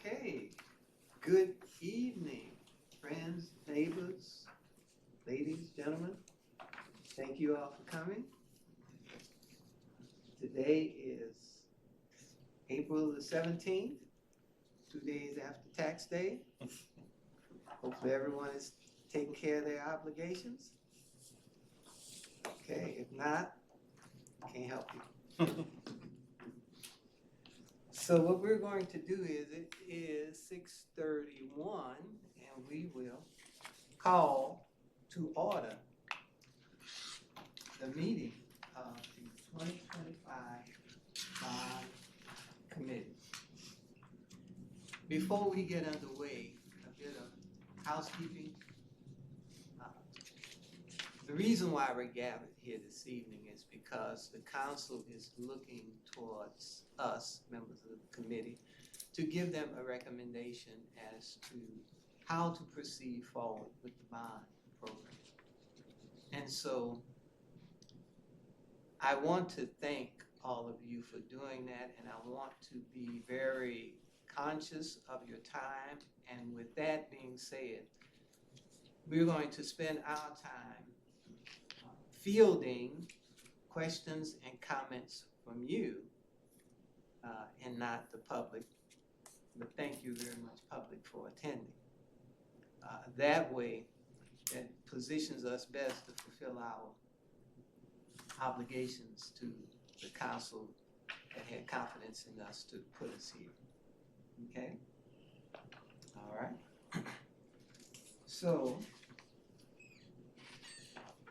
Okay, good evening, friends, neighbors, ladies, gentlemen. Thank you all for coming. Today is April the 17th, 2 days after tax day. Hopefully everyone is taking care of their obligations. Okay, if not, can't help you. So what we're going to do is, it is 6:31, and we will call to order the meeting of the 2025 bond committee. Before we get underway, a bit of housekeeping. Uh, The reason why we're gathered here this evening is because the council is looking towards us, members of the committee, to give them a recommendation as to how to proceed forward with the bond program. And so I want to thank all of you for doing that, and I want to be very conscious of your time. And with that being said, we're going to spend our time fielding questions and comments from you and not the public. But thank you very much, public, for attending. That way, it positions us best to fulfill our obligations to the council that had confidence in us to put us here. Okay? All right. So,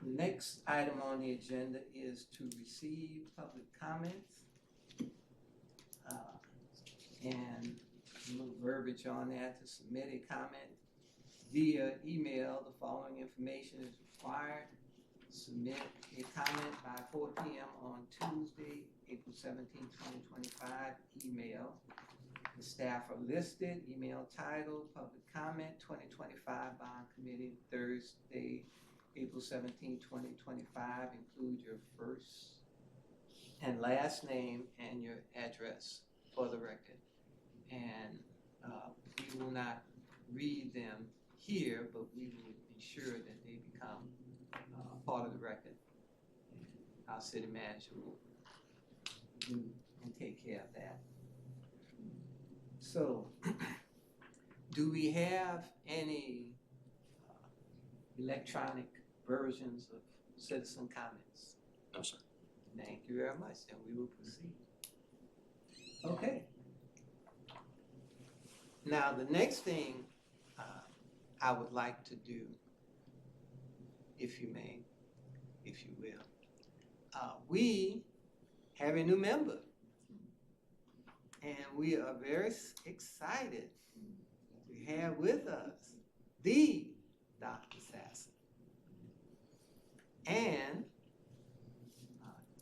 the next item on the agenda is to receive public comments. And a little verbiage on that: to submit a comment via email. The following information is required. Submit a comment by 4 p.m. on Tuesday, April 17, 2025. Email. The staff are listed. Email title: Public Comment 2025 Bond Committee, Thursday, April 17, 2025. Include your first and last name and your address for the record. And we will not read them here, but we will ensure that they become part of the record. And our city manager will do and take care of that. So, do we have any electronic versions of citizen comments? No, sir. Thank you very much, and we will proceed. Okay. Now, the next thing I would like to do, if you may, if you will, we have a new member, and we are very excited to have with us the Dr. Sasser. And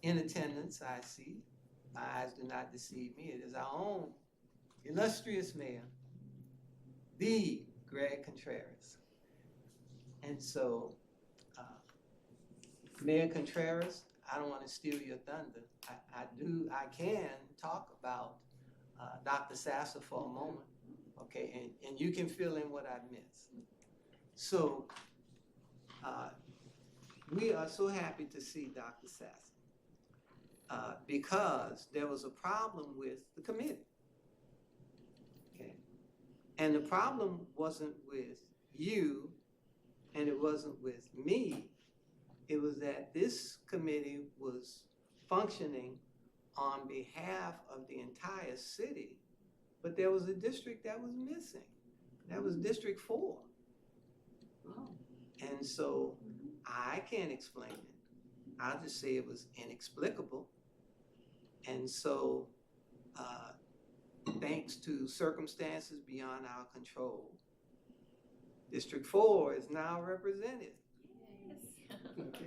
in attendance, I see, my eyes do not deceive me, it is our own illustrious mayor, the Greg Contreras. And so, Mayor Contreras, I don't want to steal your thunder. I can talk about Dr. Sasser for a moment, okay, and you can fill in what I missed. So, we are so happy to see Dr. Sasser because there was a problem with the committee. And the problem wasn't with you, and it wasn't with me. It was that this committee was functioning on behalf of the entire city, but there was a district that was missing. That was District 4. And so I can't explain it. I'll just say it was inexplicable. And so, thanks to circumstances beyond our control, District 4 is now represented. Yes. Okay,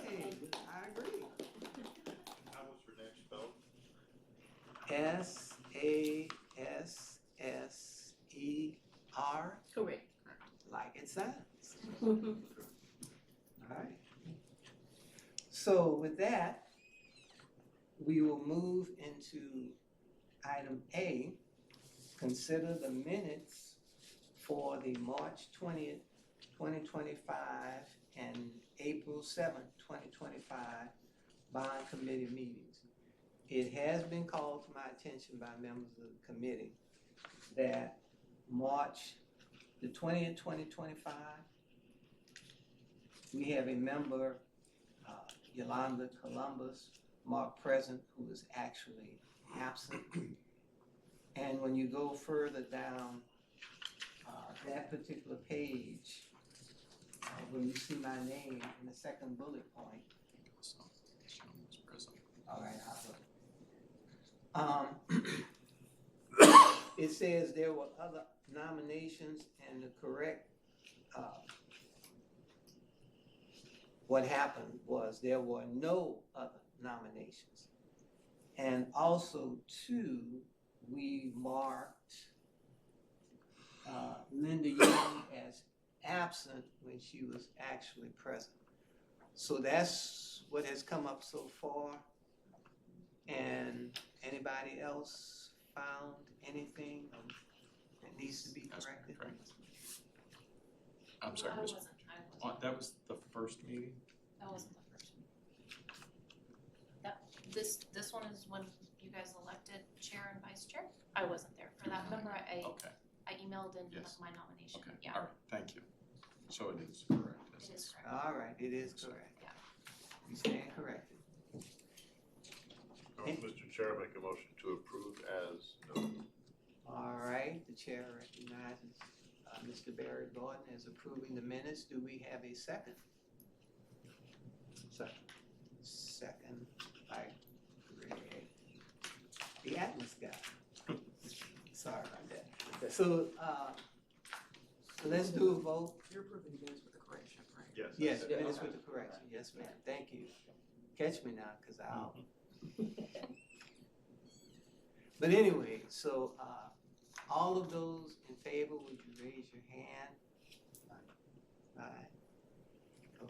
yay, I agree. How was her next spelled? Sasser, Correct. like it sounds. All right. So with that, we will move into item A, consider the minutes for the March 20th, 2025 and April 7th, 2025 bond committee meetings. It has been called to my attention by members of the committee that March the 20th, 2025, we have a member, Yolanda Columbus, marked present, who is actually absent. And when you go further down that particular page, when you see my name in the second bullet point, all right, I'll look. It says there were other nominations, and the correct, what happened was there were no other nominations. And also, too, we marked Linda Young as absent when she was actually present. So that's what has come up so far. And anybody else found anything that needs to be corrected? I'm sorry, I Ms. wasn't. That was the first meeting? That wasn't the first one. This one is when you guys elected chair and vice chair. I wasn't there for that. Remember, I Okay, emailed in Yes. my nomination. okay, Yeah, all right, thank you. So it is correct. it is correct. All right, it is correct. Yeah. You stand corrected. Mr. Chair, I make a motion to approve as noted. All right, the chair recognizes Mr. Barry Gordon as approving the minutes. Do we have a second? Second. Second by Greg, the Atlas guy. Sorry about that. So, let's do a vote. You're approving the minutes with the correction, right? Yes. Yes, I minutes said- with the correction. Yes, ma'am. Thank you. Catch me now, cause I'll. But anyway, so, all of those in favor, would you raise your hand? Aye.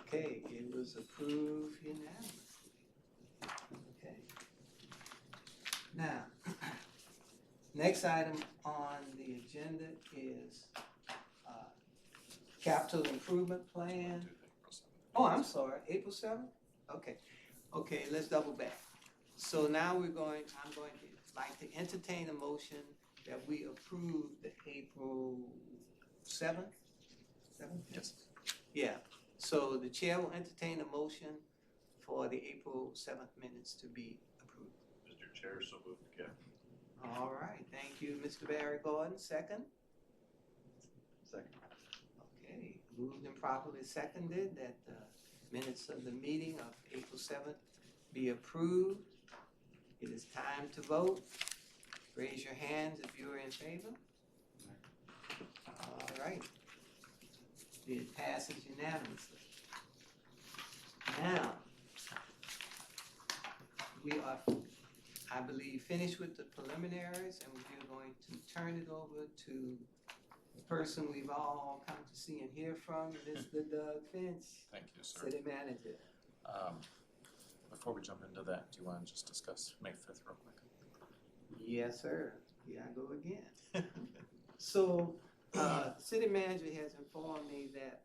Okay, it was approved unanimously. Okay. Now, next item on the agenda is, capital improvement plan. Oh, I'm sorry, April 7th? Okay, let's double back. So now I'm going to like to entertain a motion that we approve the April 7th? Yes. Yeah, so the chair will entertain a motion for the April 7th minutes to be approved. Mr. Chair, so moved again. All right, thank you, Mr. Barry Gordon, second? Second. Okay, moved and properly seconded that the minutes of the meeting of April 7th be approved. It is time to vote. Raise your hands if you are in favor. All right. It passes unanimously. Now, we are, I believe, finished with the preliminaries, and we're going to turn it over to the person we've all come to see and hear from, Mr. Doug Finch, Thank you, sir. City Manager. Before we jump into that, do you want to just discuss May 5th real quick? Yes, sir. Here I go again. So, City Manager has informed me that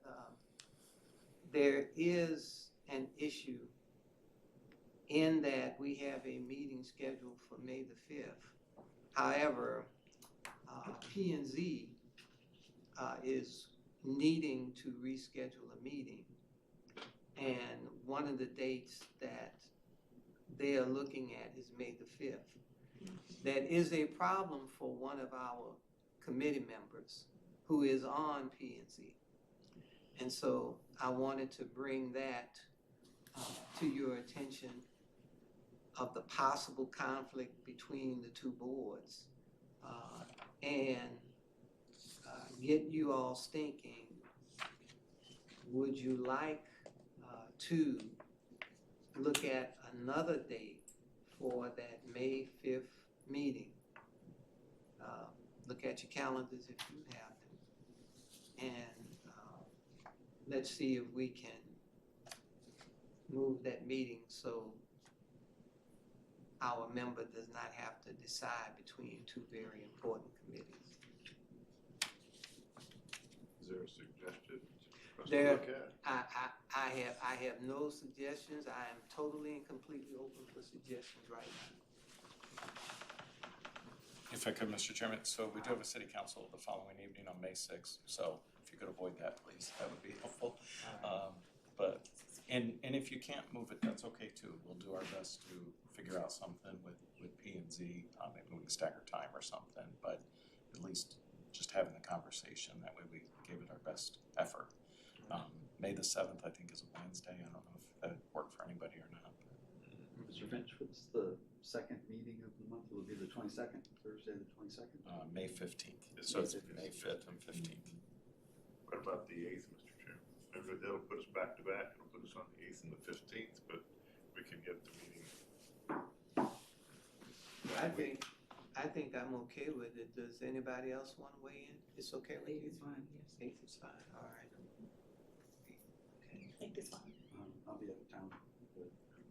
there is an issue in that we have a meeting scheduled for May the 5th. However, P&Z is needing to reschedule a meeting. And one of the dates that they are looking at is May the 5th. That is a problem for one of our committee members who is on P&Z. And so I wanted to bring that to your attention of the possible conflict between the two boards and get you all thinking, would you like to look at another date for that May 5th meeting? Look at your calendars if you have them. And let's see if we can move that meeting so our member does not have to decide between two very important committees. are suggested for us to There- look at? I have no suggestions. I am totally and completely open for suggestions right now. If I could, Mr. Chairman, so we do have a city council the following evening on May sixth, so if you could avoid that, please, that would be helpful. But, and if you can't move it, that's okay too. We'll do our best to figure out something with P and Z, maybe we can stagger time or something, but at least just having the conversation, that way we gave it our best effort. May the 7th, I think, is a Wednesday. I don't know if that worked for anybody or not. Mr. Finch, what's the second meeting of the month? Will it be the 22nd, Thursday the 22nd? May 15th, It's so it's May May 5th and 15th. What about the 8th, Mr. Chairman? Maybe that'll put us back to back, it'll put us on the 8th and the 15th, but we can get the meeting. I think I'm okay with it. Does anybody else want to weigh in? It's okay with you? It's fine, yes. 8th is fine, all right. I think it's fine. I'll be out of town, but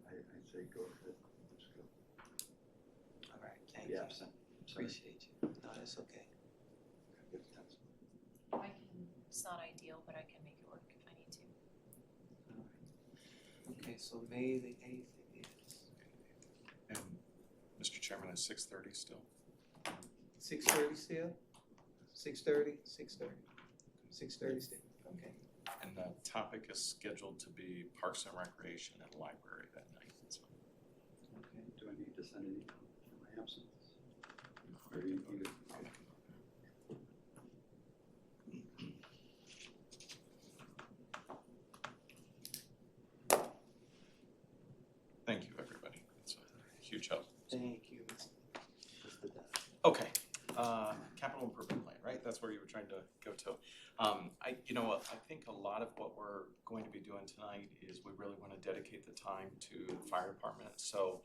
I'd say go ahead. Let's go. All right, thank Be you. absent. Sorry. Appreciate you. No, that's okay. Good attendance. I can, it's not ideal, but I can make it work if I need to. Okay, so May the 8th it is. And Mr. Chairman, is 6:30 still? 6:30 still? 6:30? 6:30. 6:30 still, okay. And the topic is scheduled to be Parks and Recreation and Library that night. So Okay. Do I need to send an email for my absence? I'll make a note. Thank you, everybody. It's a huge help. Thank you, Mr. Dunn. Okay, capital improvement plan, right? That's where you were trying to go to. I think a lot of what we're going to be doing tonight is we really want to dedicate the time to the fire department. So,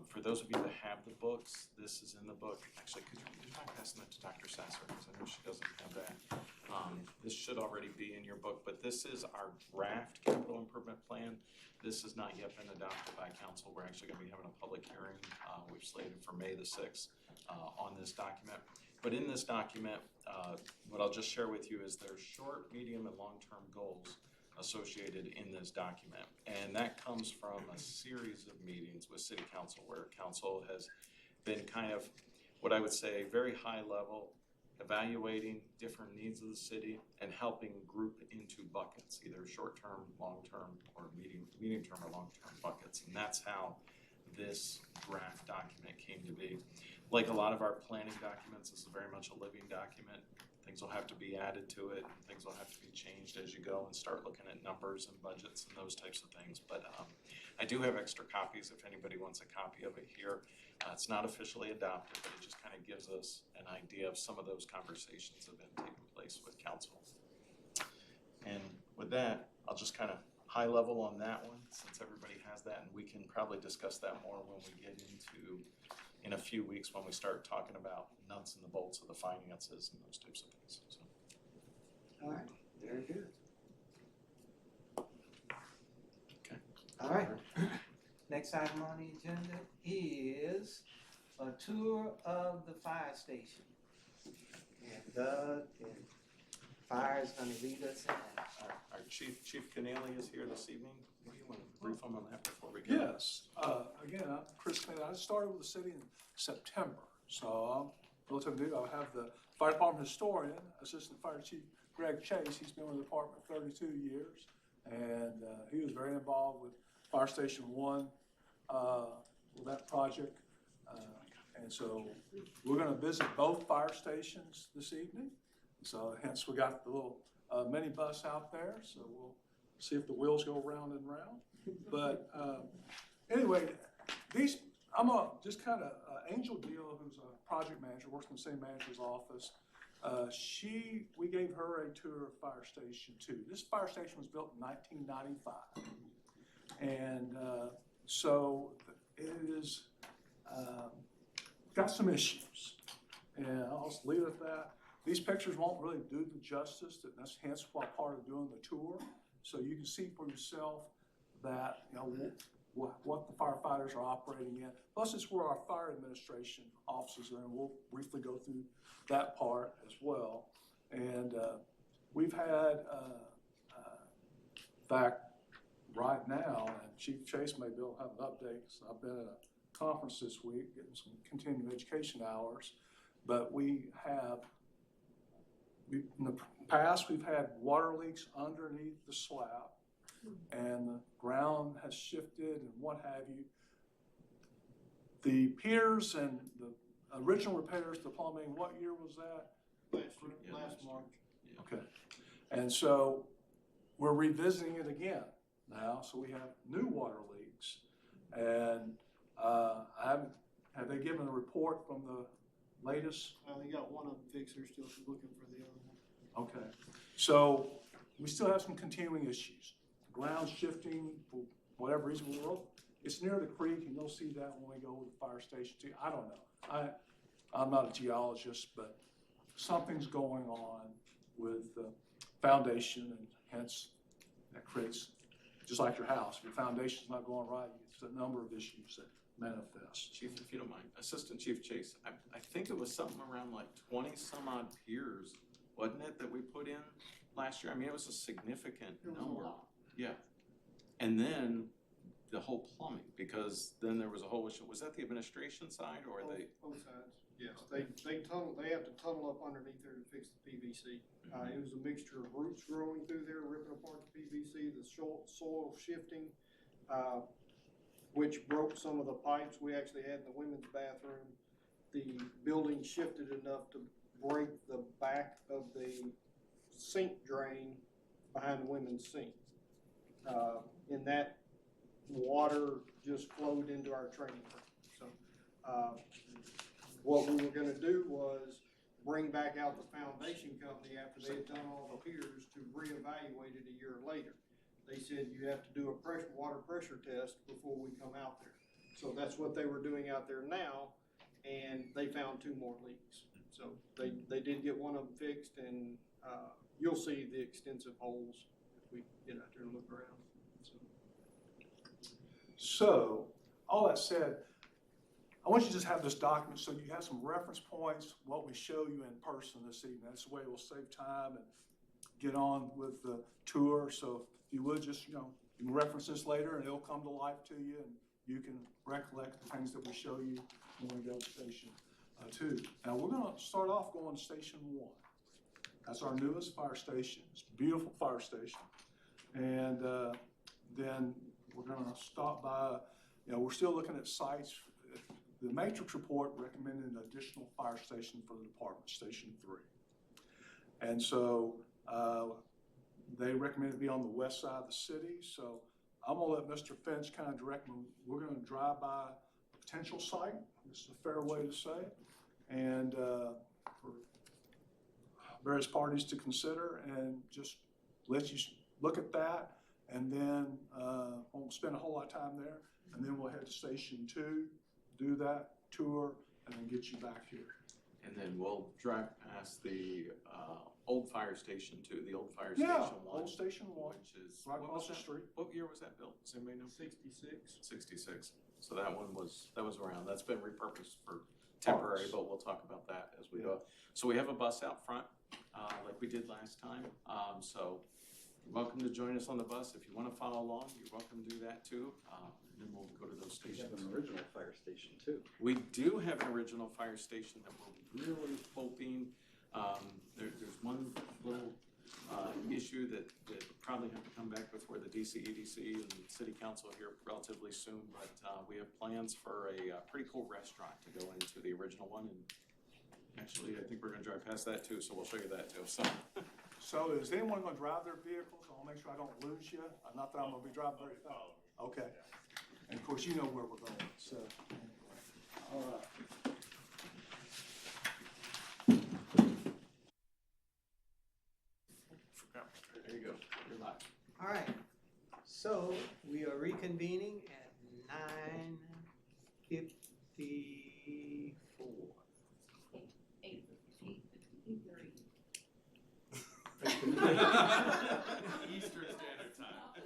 for those of you that have the books, this is in the book. Actually, could you mind passing that to Dr. Sasser, because I know she doesn't have that. This should already be in your book, but this is our draft capital improvement plan. This has not yet been adopted by council. We're actually gonna be having a public hearing. We've slated for May the 6th on this document. But in this document, what I'll just share with you is there's short, medium, and long-term goals associated in this document. And that comes from a series of meetings with city council where council has been kind of, what I would say, very high level, evaluating different needs of the city and helping group into buckets, either short-term, long-term, or medium-term or long-term buckets. And that's how this draft document came to be. Like a lot of our planning documents, this is very much a living document. Things will have to be added to it, and things will have to be changed as you go and start looking at numbers and budgets and those types of things. But I do have extra copies if anybody wants a copy of it here. It's not officially adopted, but it just kind of gives us an idea of some of those conversations that have been taking place with council. And with that, I'll just kind of high level on that one, since everybody has that, and we can probably discuss that more when we get into, in a few weeks, when we start talking about nuts and the bolts of the finances and those types of things. So. All right, very good. Okay. All right, next item on the agenda is a tour of the fire station. And Doug and Fire is gonna lead us in that. Our Chief Keneally is here this evening. Maybe you want to brief him on that before we get. Yes, again, I'm Chris Keneally. I started with the city in September, so I'm relatively new. I have the fire department historian, Assistant Fire Chief Greg Chase. He's been with the department 32 years, and he was very involved with Fire Station 1, with that project. And so we're gonna visit both fire stations this evening. So hence we got the little mini bus out there, so we'll see if the wheels go round and round. But anyway, I'm just kind of, Angel Deal, who's a project manager, works in the city manager's office. We gave her a tour of Fire Station 2. This fire station was built in 1995. And so it is, got some issues. And I'll just leave it at that. These pictures won't really do the justice, that's hence why part of doing the tour. So you can see for yourself that, what the firefighters are operating in. Plus it's where our fire administration offices are, and we'll briefly go through that part as well. And we've had, in fact, right now, and Chief Chase may be able to have an update, 'cause I've been at a conference this week, getting some continuing education hours, but in the past, we've had water leaks underneath the slab, and the ground has shifted and what have you. The piers and the original repairs to plumbing, what year was that? Last March. Okay, and so we're revisiting it again now, so we have new water leaks. And have they given a report from the latest? They got one of them fixed, they're still looking for the other one. Okay, so we still have some continuing issues. The ground's shifting for whatever reason. It's near the creek, and you'll see that when we go to the fire station too. I don't know. I'm not a geologist, but something's going on with the foundation, and hence that creates, just like your house, if your foundation's not going right, it's a number of issues that manifest. Chief, if you don't mind, Assistant Chief Chase, I think it was something around like 20 some odd piers, wasn't it, that we put in last year? I mean, it was a significant It was a number. lot. Yeah. And then the whole plumbing, because then there was a whole issue, was that the administration side or they? Both sides, yes. They have to tunnel up underneath there to fix the PVC. It was a mixture of roots growing through there, ripping apart the PVC, the soil shifting, which broke some of the pipes we actually had in the women's bathroom. The building shifted enough to break the back of the sink drain behind the women's sink. And that water just flowed into our training room. So what we were gonna do was bring back out the foundation company after they had done all the piers to reevaluate it a year later. They said you have to do a water pressure test before we come out there. So that's what they were doing out there now, and they found 2 more leaks. So they did get one of them fixed, and you'll see the extensive holes if we get out there and look around. So, all that said, I want you to just have this document so you have some reference points, what we show you in person this evening. That's the way we'll save time and get on with the tour. So if you would just, you can reference this later and it'll come to life to you, and you can recollect the things that we show you when we go to Station 2. Now we're gonna start off going to Station 1. That's our newest fire station. It's a beautiful fire station. And then we're gonna stop by, we're still looking at sites. The matrix report recommended an additional fire station for the department, Station 3. And so they recommend it be on the west side of the city. So I'm gonna let Mr. Finch kind of direct me. We're gonna drive by a potential site. This is a fair way to say it. And for various parties to consider, and just let you look at that. And then won't spend a whole lot of time there, and then we'll head to Station 2, do that tour, and then get you back here. And then we'll drive past the old fire station too, the old fire Yeah, station 1. old Station 1, Which is, right what across was the that? street. What year was that built? Does anybody know? 66. 66. So that was around. That's been repurposed for temporary, Parks. but we'll talk about that as we go. So we have a bus out front, like we did last time. So you're welcome to join us on the bus. If you want to follow along, you're welcome to do that too. And then we'll go to those We have stations. an original fire station too. We do have an original fire station that we're really hoping, there's one little issue that probably have to come back before the DCEDC and City Council here relatively soon, but we have plans for a pretty cool restaurant to go into the original one, and actually I think we're gonna drive past that too, so we'll show you that too, so. So is anyone gonna drive their vehicles? I'll make sure I don't lose you. Not that I'm gonna be driving very fast. Okay. And of course, you know where we're going, so. All right. There you go, you're live. All right, so we are reconvening at 9:54. 8:53. Eastern Standard Time.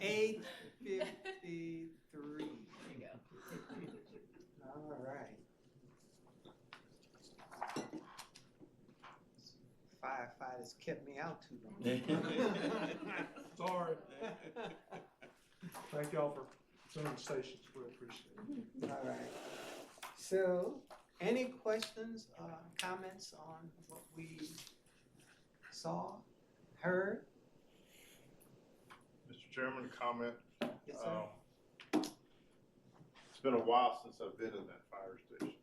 8:53. There you go. All right. 5 that's kept me out too long. Sorry. Thank y'all for filling the stations, we appreciate it. All right. So, any questions, comments on what we saw, heard? Mr. Chairman, comment. Yes, sir. It's been a while since I've been in that fire station.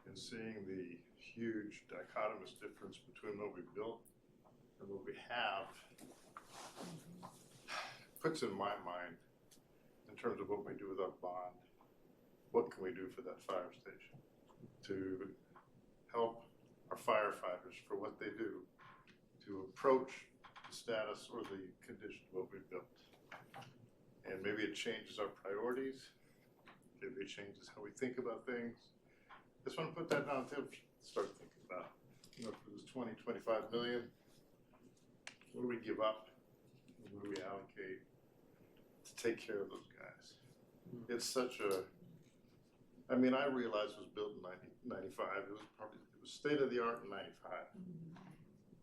And seeing the huge dichotomous difference between what we built and what we have puts in my mind, in terms of what we do with our bond, what can we do for that fire station to help our firefighters for what they do, to approach the status or the condition of what we've built. And maybe it changes our priorities, maybe it changes how we think about things. Just want to put that down to start thinking about, for this 25 million, what do we give up? What do we allocate to take care of those guys? It's such a, I mean, I realized it was built in 1995. It was state of the art in 95.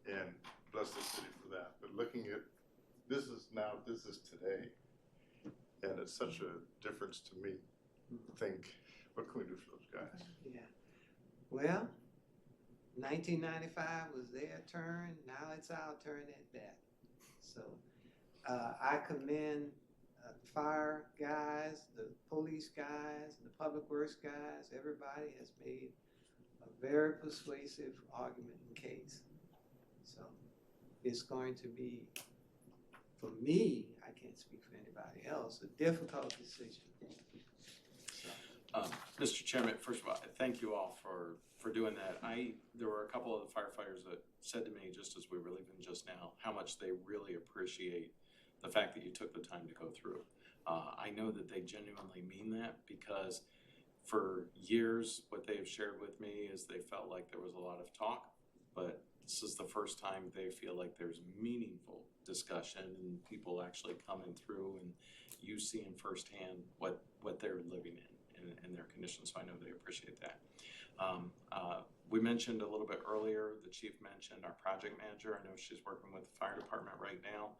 And bless the city for that. But looking at, this is today. And it's such a difference to me to think, what can we do for those guys? Yeah. Well, 1995 was their turn, now it's our turn at bat. So, I commend the fire guys, the police guys, the public works guys, everybody has made a very persuasive argument and case. So, it's going to be, for me, I can't speak for anybody else, a difficult decision. So, Mr. Chairman, first of all, thank you all for doing that. There were a couple of the firefighters that said to me, just as we were leaving just now, how much they really appreciate the fact that you took the time to go through. I know that they genuinely mean that, because for years, what they have shared with me is they felt like there was a lot of talk, but this is the first time they feel like there's meaningful discussion and people actually coming through and you seeing firsthand what they're living in and their conditions. So I know they appreciate that. We mentioned a little bit earlier, the chief mentioned our project manager. I know she's working with the fire department right now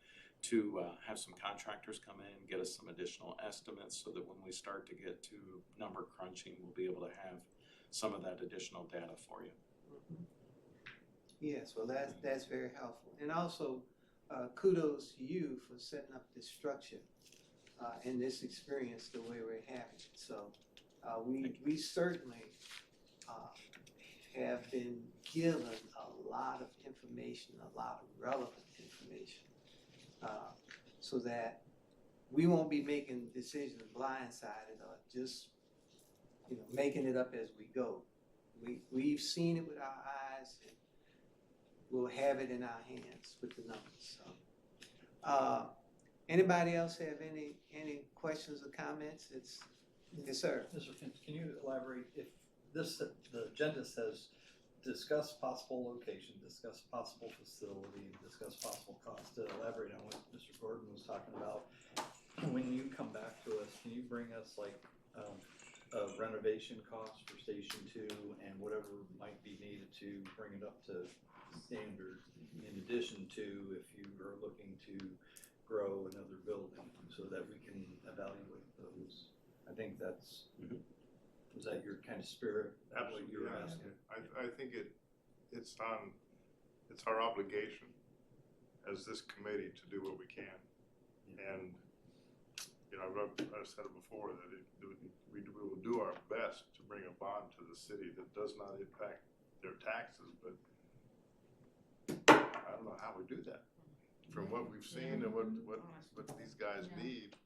to have some contractors come in, get us some additional estimates so that when we start to get to number crunching, we'll be able to have some of that additional data for you. mm-hmm. Yes, well, that's very helpful. And also, kudos to you for setting up this structure and this experience the way we're having it. So we certainly have been given a lot of information, a lot of relevant information, so that we won't be making decisions blindsided or just, making it up as we go. We've seen it with our eyes, and we'll have it in our hands with the numbers. So, anybody else have any questions or comments? Yes, sir. Mr. Finch, can you elaborate if the agenda says discuss possible location, discuss possible facility, discuss possible cost, to elaborate on what Mr. Gordon was talking about, when you come back to us, can you bring us like a renovation cost for Station 2 and whatever might be needed to bring it up to standard, in addition to if you are looking to grow another building, so that we can evaluate those? I think that's, was that your kind of spirit of what you were asking? I think it's our obligation as this committee to do what we can. And, I've said it before, that we will do our best to bring a bond to the city that does not impact their taxes, but I don't know how we do that. From what we've seen and what these guys need,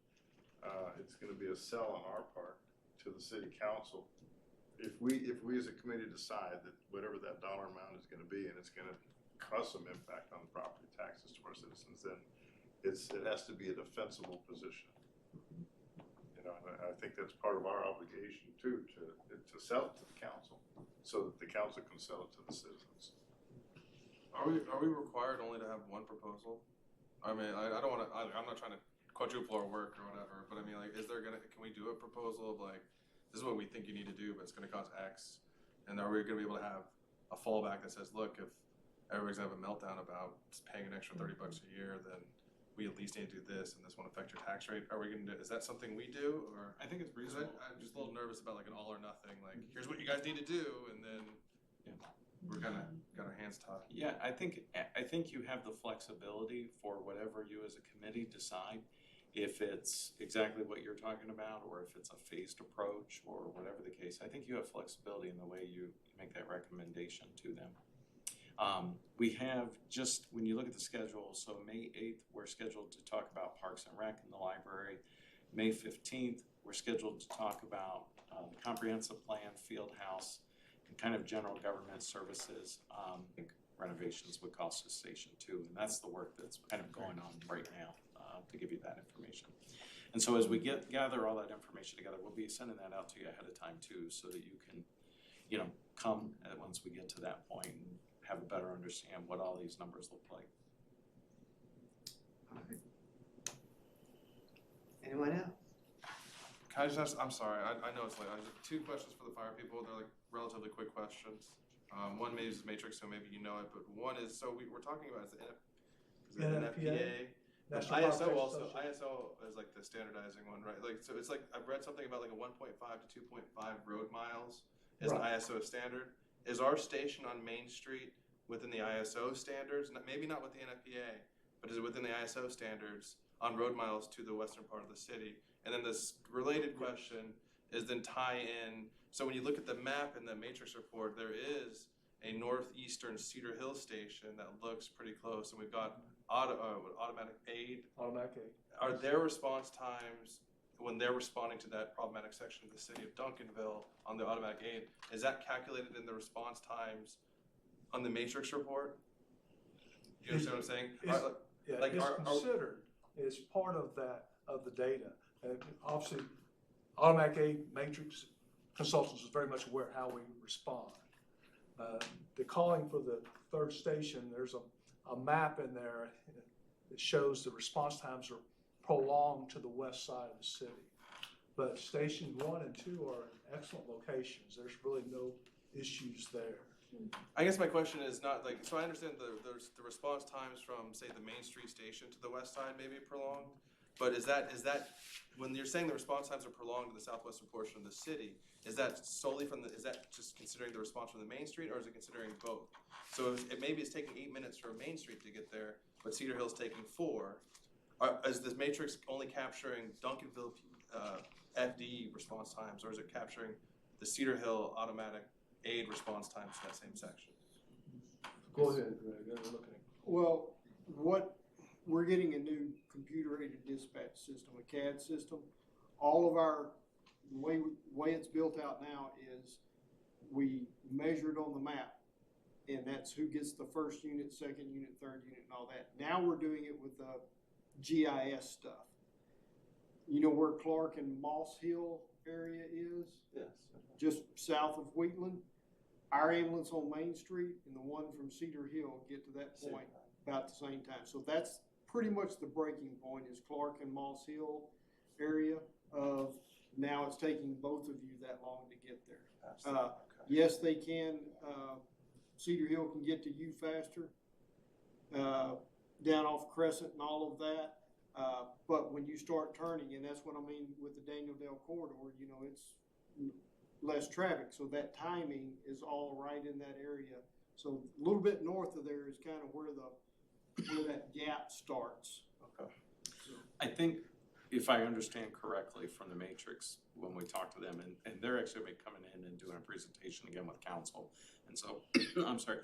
it's gonna be a sell on our part to the city council. If we as a committee decide that whatever that dollar amount is gonna be, and it's gonna cause some impact on the property taxes to our citizens, then it has to be a defensible position. And I think that's part of our obligation too, to sell it to the council, so that the council can sell it to the citizens. Are we required only to have one proposal? I mean, I don't wanna, I'm not trying to quadruple our work or whatever, but I mean, like, can we do a proposal of like, this is what we think you need to do, but it's gonna cost X? And are we gonna be able to have a fallback that says, look, if everybody's gonna have a meltdown about paying an extra $30 a year, then we at least need to do this, and this won't affect your tax rate. Are we gonna do? Is that something we do, or? I think it's Because reasonable. I'm just a little nervous about like an all or nothing. Like, here's what you guys need to do, and then we're kind of got our hands tied. Yeah, I think you have the flexibility for whatever you as a committee decide. If it's exactly what you're talking about, or if it's a phased approach, or whatever the case, I think you have flexibility in the way you make that recommendation to them. We have just, when you look at the schedule, so May 8th, we're scheduled to talk about Parks and Rec in the library. May 15th, we're scheduled to talk about the comprehensive plan, field house, and kind of general government services. I think renovations would cost us station too, and that's the work that's kind of going on right now to give you that information. And so as we gather all that information together, we'll be sending that out to you ahead of time too, so that you can, come once we get to that point and have a better understand what all these numbers look like. Anyone else? Can I just ask, I'm sorry, I know it's late. I just 2 questions for the fire people. They're like relatively quick questions. One maybe is Matrix, so maybe you know it, but one is, so we're talking about is the NFPA. National ISO Fire also, Protection ISO is like the standardizing one, right? Like, so it's like, I've read something about like a 1.5 to 2.5 road miles is an Right. ISO standard. Is our station on Main Street within the ISO standards? Maybe not with the NFPA, but is it within the ISO standards on road miles to the western part of the city? And then this related question is then tie in, so when you look at the map in the Matrix report, there is a northeastern Cedar Hill station that looks pretty close, and we've got automatic aid. Automatic aid. Are their response times, when they're responding to that problematic section of the city of Duncanville on the automatic aid, is that calculated in the response times on the Matrix report? You understand what I'm saying? Yeah, Like, it's are- considered, it's part of that, of the data. Obviously, automatic aid matrix consultants is very much aware of how we respond. The calling for the third station, there's a map in there that shows the response times are prolonged to the west side of the city. But stations 1 and 2 are excellent locations. There's really no issues there. I guess my question is not like, so I understand the response times from, say, the Main Street station to the west side may be prolonged, but is that, when you're saying the response times are prolonged to the southwestern portion of the city, is that solely is that just considering the response from the Main Street, or is it considering both? So maybe it's taking 8 minutes from Main Street to get there, but Cedar Hill's taking 4. Is this matrix only capturing Duncanville FD response times, or is it capturing the Cedar Hill automatic aid response times to that same section? Go ahead, Greg, they're looking. Well, we're getting a new computer-aided dispatch system, a CAD system. All of our, the way it's built out now is we measure it on the map, and that's who gets the first unit, second unit, third unit, and all that. Now we're doing it with the GIS stuff. You know where Clark and Moss Hill area is? Yes. Just south of Wheatland. Our ambulance on Main Street and the one from Cedar Hill get to that point about the same time. So that's pretty much the breaking point, is Clark and Moss Hill area of, now it's taking both of you that long to get there. Yes, they can, Cedar Hill can get to you faster, down off Crescent and all of that. But when you start turning, and that's what I mean with the Daniel Dale corridor, it's less traffic, so that timing is all right in that area. So a little bit north of there is kind of where that gap starts. Okay. I think, if I understand correctly from the matrix, when we talk to them, and they're actually gonna be coming in and doing a presentation again with council, and so, I'm sorry,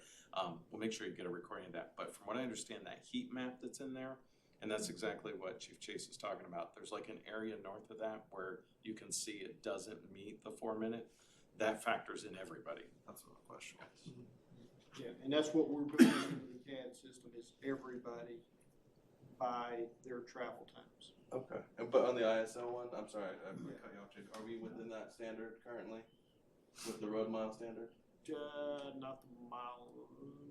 we'll make sure you get a recording of that, but from what I understand, that heat map that's in there, and that's exactly what Chief Chase is talking about, there's like an area north of that where you can see it doesn't meet the 4 minute, that factors in everybody. That's what the question was. Yeah, and that's what we're building into the CAD system, is everybody by their travel times. Okay. But on the ISO one, I'm sorry, I cut you off, Jake. Are we within that standard currently? With the road mile standard? Not the mile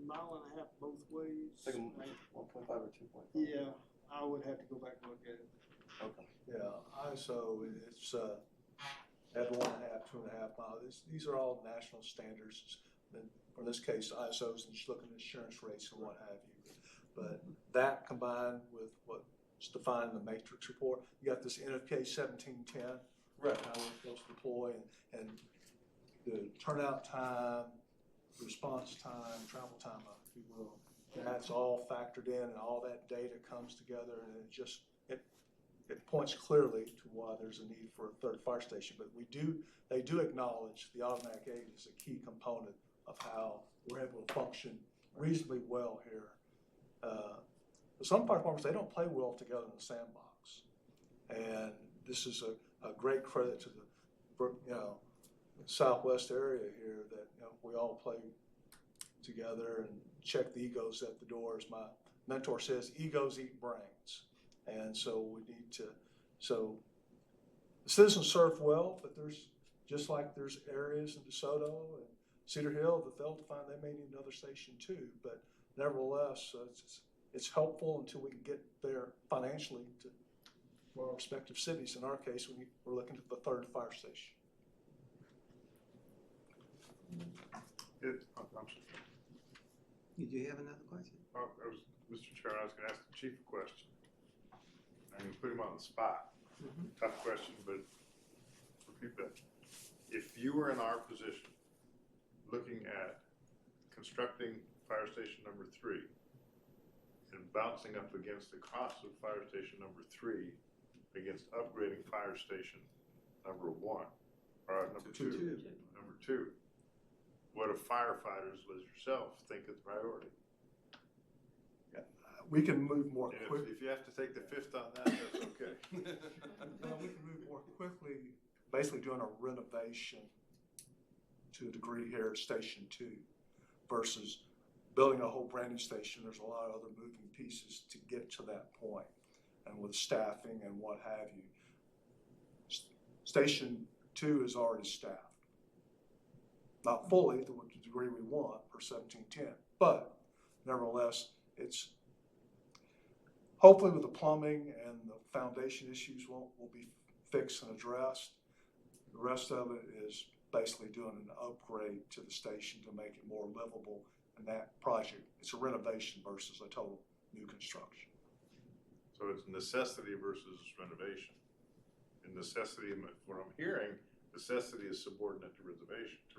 and a half both ways. It's like 1.5 or 2.5? Yeah, I would have to go back and look at it. Okay. Yeah, ISO, it's at 1.5, 2.5 miles. These are all national standards. in this case, ISOs, and just looking at insurance rates and what have you. But that combined with what's defined in the matrix report, you got this NFPA 1710, Right. how we're supposed to deploy, and the turnout time, response time, travel time, if you will. That's all factored in, and all that data comes together, and it points clearly to why there's a need for a third fire station. But they do acknowledge the automatic aid is a key component of how we're able to function reasonably well here. Some fire departments, they don't play well together in the sandbox, and this is a great credit to the Southwest area here that we all play together and check the egos at the door. As my mentor says, egos eat brains. And so we need to, so the citizens serve well, but just like there's areas in DeSoto and Cedar Hill that they'll find they may need another station too. But nevertheless, it's helpful until we can get there financially for our respective cities. In our case, we're looking at the third fire station. I'm sorry. Did you have another question? Mr. Chairman, I was gonna ask the chief a question. I'm gonna put him on the spot. Tough question, but repeat that. If you were in our position, looking at constructing fire station number 3 and bouncing up against the cost of fire station number 3 against upgrading fire station number 1, or number two, what do firefighters as yourself think is the priority? We can move more And quickly. if you have to take the fifth on that, that's okay. Well, we can move more quickly, basically doing a renovation to a degree here at Station 2 versus building a whole brand new station. There's a lot of other moving pieces to get to that point, and with staffing and what have you. Station 2 is already staffed. Not fully to the degree we want per 1710, but nevertheless, it's hopefully with the plumbing and the foundation issues will be fixed and addressed. The rest of it is basically doing an upgrade to the station to make it more livable. And that project, it's a renovation versus a total new construction. So it's necessity versus renovation. And necessity, what I'm hearing, necessity is subordinate to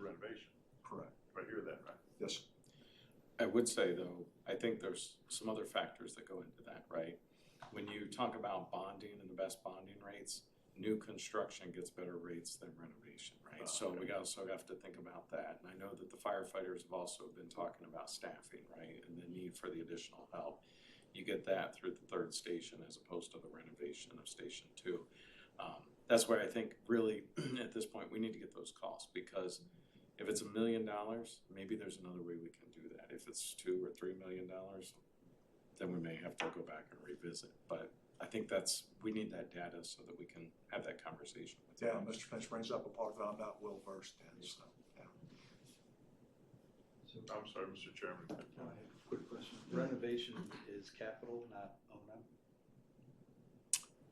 renovation. Correct. I hear that right? Yes. I would say though, I think there's some other factors that go into that, right? When you talk about bonding and the best bonding rates, new construction gets better rates than renovation, right? So we also have to think about that. And I know that the firefighters have also been talking about staffing, right? And the need for the additional help. You get that through the third station as opposed to the renovation of Station 2. That's where I think really at this point we need to get those costs, because if it's $1 million, maybe there's another way we can do that. If it's $2 or $3 million, then we may have to go back and revisit. But I think we need that data so that we can have that conversation with Yeah, them. Mr. Finch brings up a part that I'm not well versed in, so, yeah. So, I'm sorry, Mr. Chairman. I have a quick question. Renovation is capital, not O&M?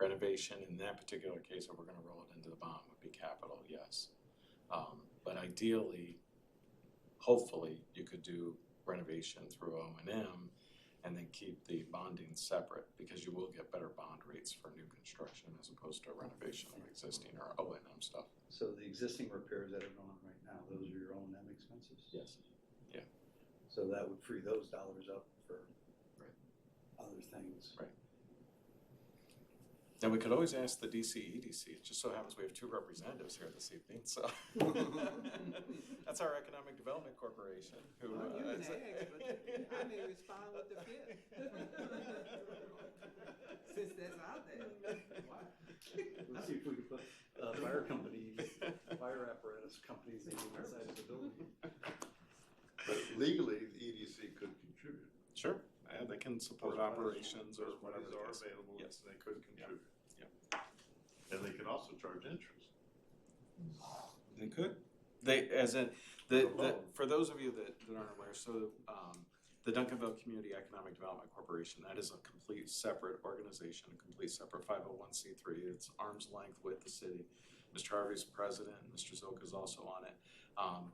Renovation, in that particular case, if we're gonna roll it into the bond, would be capital, yes. But ideally, hopefully, you could do renovation through O&M and then keep the bonding separate, because you will get better bond rates for new construction as opposed to renovation of existing or O&M stuff. So the existing repairs that are going on right now, those are your O&M expenses? Yes. Yeah. So that would free those dollars up for Right. other things. Right. And we could always ask the EDC. It just so happens we have 2 representatives here this evening, so. That's our Economic Development Corporation, who. Well, you can ask, but I may respond with the fifth. Since that's out there. Let's see if we can put fire companies, fire apparatus companies inside of the building. But legally, the EDC could contribute. Sure, yeah, they can support operations or Those whatever monies the are case. available, Yes. they could contribute. Yep. And they can also charge interest. They could. For those of you that aren't aware, so the Duncanville Community Economic Development Corporation, that is a complete separate organization, a complete separate 501c3. It's arm's length with the city. Mr. Harvey's president, Mr. Zilka's also on it.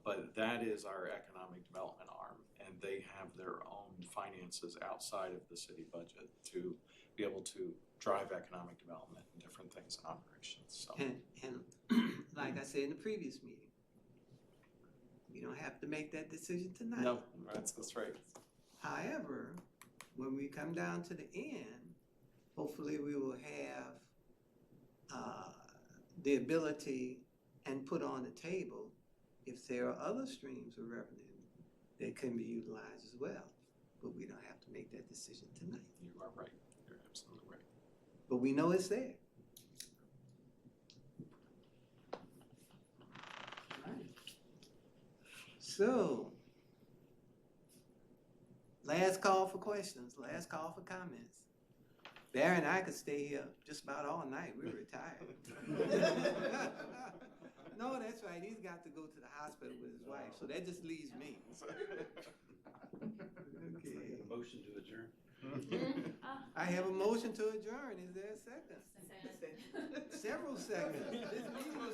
But that is our economic development arm, and they have their own finances outside of the city budget to be able to drive economic development and different things in operations, so. And like I said in the previous meeting, we don't have to make that decision tonight. No, that's right. However, when we come down to the end, hopefully we will have the ability and put on the table if there are other streams of revenue that can be utilized as well. But we don't have to make that decision tonight. You are right. You're absolutely right. But we know it's there. So, last call for questions, last call for comments. Barry and I could stay here just about all night, we're retired. No, that's right, he's got to go to the hospital with his wife, so that just leaves me. Okay, Motion to adjourn. I have a motion to adjourn, is there a second? Several seconds. This meeting was